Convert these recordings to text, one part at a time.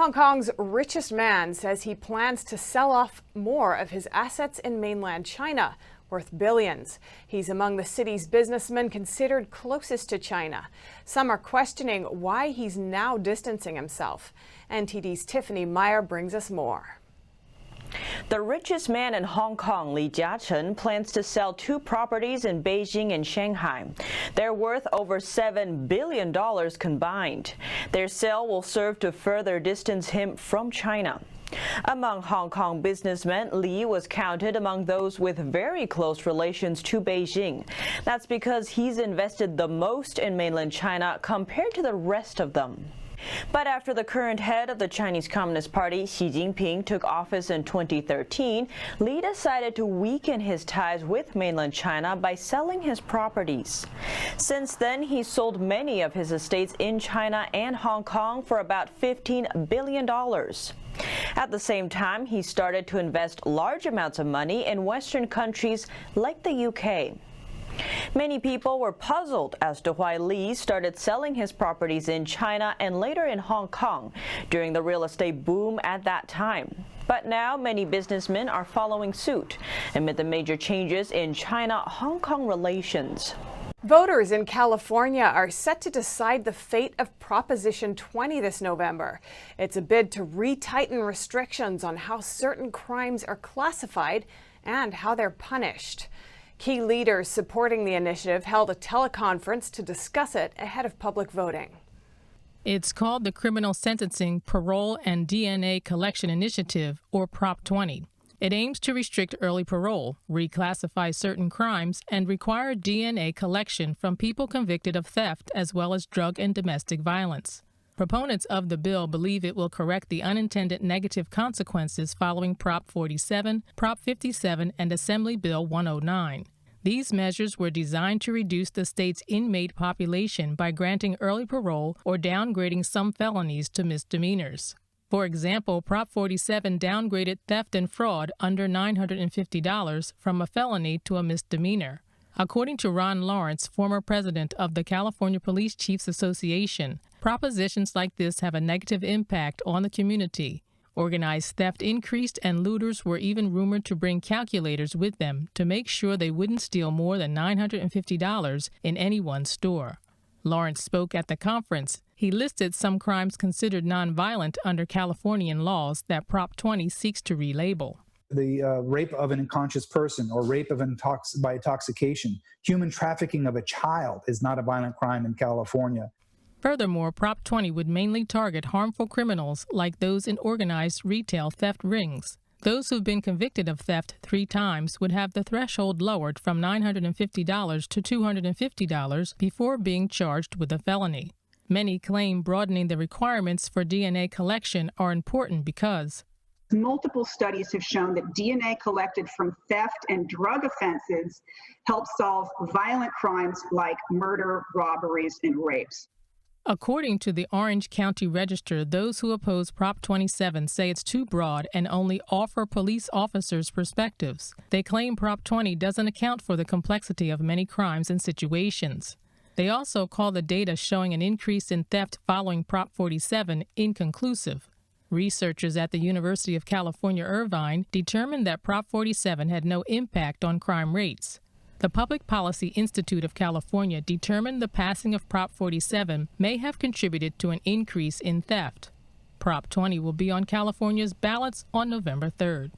Hong Kong's richest man says he plans to sell off more of his assets in mainland China, worth billions. He's among the city's businessmen considered closest to China. Some are questioning why he's now distancing himself. NTD's Tiffany Meyer brings us more. The richest man in Hong Kong, Richest, plans to sell 2 properties in Beijing and Shanghai. They're worth over $7 billion combined. Their sale will serve to further distance him from China. Among Hong Kong businessmen, Li was counted among those with very close relations to Beijing. That's because he's invested the most in mainland China compared to the rest of them. But after the current head of the Chinese Communist Party, Xi Jinping, took office in 2013, Li decided to weaken his ties with mainland China by selling his properties. Since then, he sold many of his estates in China and Hong Kong for about $15 billion. At the same time, he started to invest large amounts of money in Western countries like the UK. Many people were puzzled as to why Li started selling his properties in China and later in Hong Kong during the real estate boom at that time. But now many businessmen are following suit amid the major changes in China-Hong Kong relations. Voters in California are set to decide the fate of Proposition 20 this November. It's a bid to retighten restrictions on how certain crimes are classified and how they're punished. Key leaders supporting the initiative held a teleconference to discuss it ahead of public voting. It's called the Criminal Sentencing, Parole, and DNA Collection Initiative, or Prop 20. It aims to restrict early parole, reclassify certain crimes, and require DNA collection from people convicted of theft as well as drug and domestic violence. Proponents of the bill believe it will correct the unintended negative consequences following Prop 47, Prop 57, and Assembly Bill 109. These measures were designed to reduce the state's inmate population by granting early parole or downgrading some felonies to misdemeanors. For example, Prop 47 downgraded theft and fraud under $950 from a felony to a misdemeanor. According to Ron Lawrence, former president of the California Police Chiefs Association, propositions like this have a negative impact on the community. Organized theft increased, and looters were even rumored to bring calculators with them to make sure they wouldn't steal more than $950 in any one store. Lawrence spoke at the conference. He listed some crimes considered nonviolent under Californian laws that Prop 20 seeks to relabel. The rape of an unconscious person or rape by intoxication. Human trafficking of a child is not a violent crime in California. Furthermore, Prop 20 would mainly target harmful criminals like those in organized retail theft rings. Those who've been convicted of theft 3 times would have the threshold lowered from $950 to $250 before being charged with a felony. Many claim broadening the requirements for DNA collection are important because multiple studies have shown that DNA collected from theft and drug offenses help solve violent crimes like murder, robberies, and rapes. According to the Orange County Register, those who oppose Prop 27 say it's too broad and only offer police officers perspectives. They claim Prop 20 doesn't account for the complexity of many crimes and situations. They also call the data showing an increase in theft following Prop 47 inconclusive. Researchers at the University of California, Irvine determined that Prop 47 had no impact on crime rates. The Public Policy Institute of California determined the passing of Prop 47 may have contributed to an increase in theft. Prop 20 will be on California's ballots on November 3rd.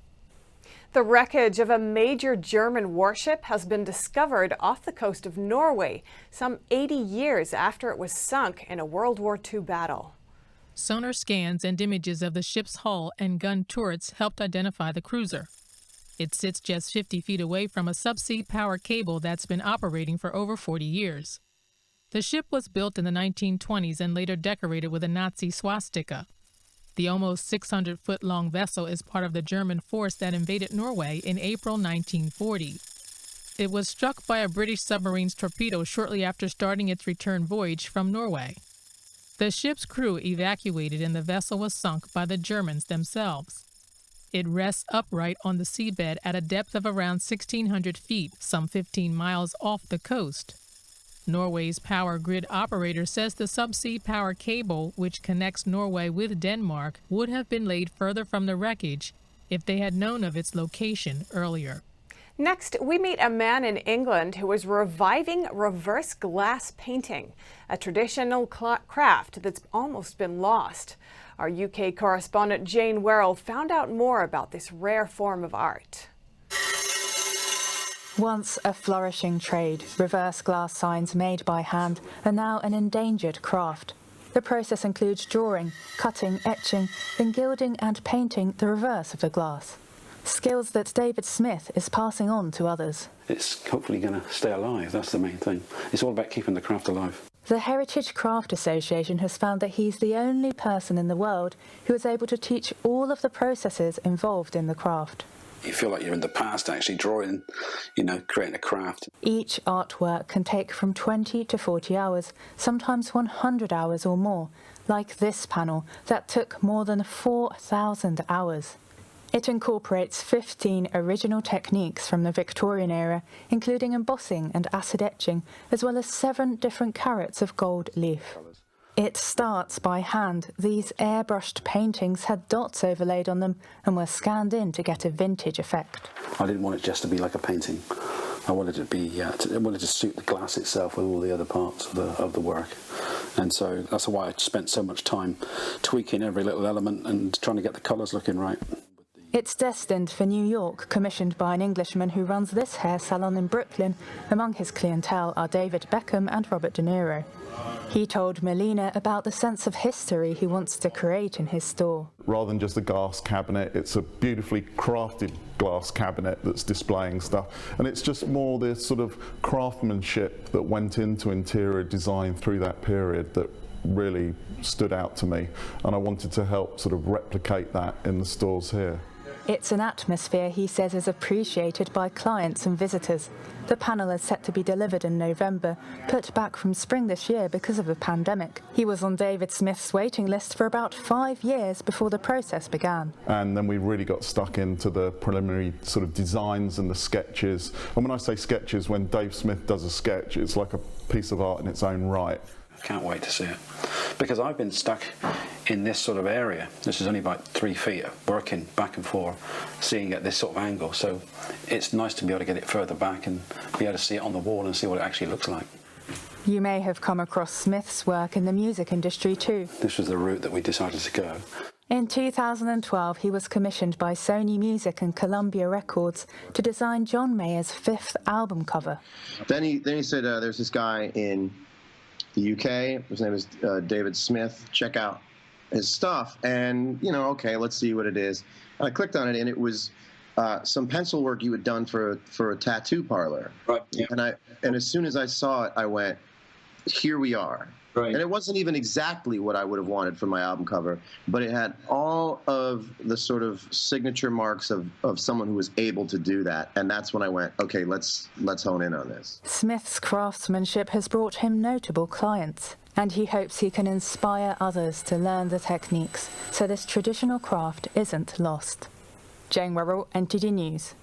The wreckage of a major German warship has been discovered off the coast of Norway, some 80 years after it was sunk in a World War II battle. Sonar scans and images of the ship's hull and gun turrets helped identify the cruiser. It sits just 50 feet away from a subsea power cable that's been operating for over 40 years. The ship was built in the 1920s and later decorated with a Nazi swastika. The almost 600-foot-long vessel is part of the German force that invaded Norway in April 1940. It was struck by a British submarine's torpedo shortly after starting its return voyage from Norway. The ship's crew evacuated and the vessel was sunk by the Germans themselves. It rests upright on the seabed at a depth of around 1,600 feet, some 15 miles off the coast. Norway's power grid operator says the subsea power cable, which connects Norway with Denmark, would have been laid further from the wreckage if they had known of its location earlier. Next, we meet a man in England who is reviving reverse glass painting, a traditional craft that's almost been lost. Our UK correspondent Jane Werrell found out more about this rare form of art. Once a flourishing trade, reverse glass signs made by hand are now an endangered craft. The process includes drawing, cutting, etching, then gilding and painting the reverse of the glass. Skills that David Smith is passing on to others. It's hopefully going to stay alive, that's the main thing. It's all about keeping the craft alive. The Heritage Craft Association has found that he's the only person in the world who is able to teach all of the processes involved in the craft. You feel like you're in the past actually drawing, creating a craft. Each artwork can take from 20 to 40 hours, sometimes 100 hours or more, like this panel that took more than 4,000 hours. It incorporates 15 original techniques from the Victorian era, including embossing and acid etching, as well as 7 different carats of gold leaf. It starts by hand. These airbrushed paintings had dots overlaid on them and were scanned in to get a vintage effect. I didn't want it just to be like a painting. I wanted it to be, I wanted to suit the glass itself with all the other parts of the work. And so that's why I spent so much time tweaking every little element and trying to get the colours looking right. It's destined for New York, commissioned by an Englishman who runs this hair salon in Brooklyn. Among his clientele are David Beckham and Robert De Niro. He told Melina about the sense of history he wants to create in his store. Rather than just a glass cabinet, it's a beautifully crafted glass cabinet that's displaying stuff. And it's just more the sort of craftsmanship that went into interior design through that period that really stood out to me. And I wanted to help sort of replicate that in the stores here. It's an atmosphere he says is appreciated by clients and visitors. The panel is set to be delivered in November, put back from spring this year because of the pandemic. He was on David Smith's waiting list for about 5 years before the process began. And then we really got stuck into the preliminary sort of designs and the sketches. And when I say sketches, when Dave Smith does a sketch, it's like a piece of art in its own right. Can't wait to see it. Because I've been stuck in this sort of area. This is only about 3 feet, working back and forth, seeing it at this sort of angle. So it's nice to be able to get it further back and be able to see it on the wall and see what it actually looks like. You may have come across Smith's work in the music industry too. This was the route that we decided to go. In 2012, he was commissioned by Sony Music and Columbia Records to design John Mayer's 5th album cover. Then he said, there's this guy in the UK, his name is David Smith, check out his stuff, and okay, let's see what it is. And I clicked on it, and it was some pencil work you had done for a tattoo parlor. Right. Yeah. And as soon as I saw it, I went, here we are. Right. And it wasn't even exactly what I would have wanted for my album cover, but it had all of the sort of signature marks of someone who was able to do that. And that's when I went, okay, let's hone in on this. Smith's craftsmanship has brought him notable clients, and he hopes he can inspire others to learn the techniques so this traditional craft isn't lost. Jane Werrell, NTD News.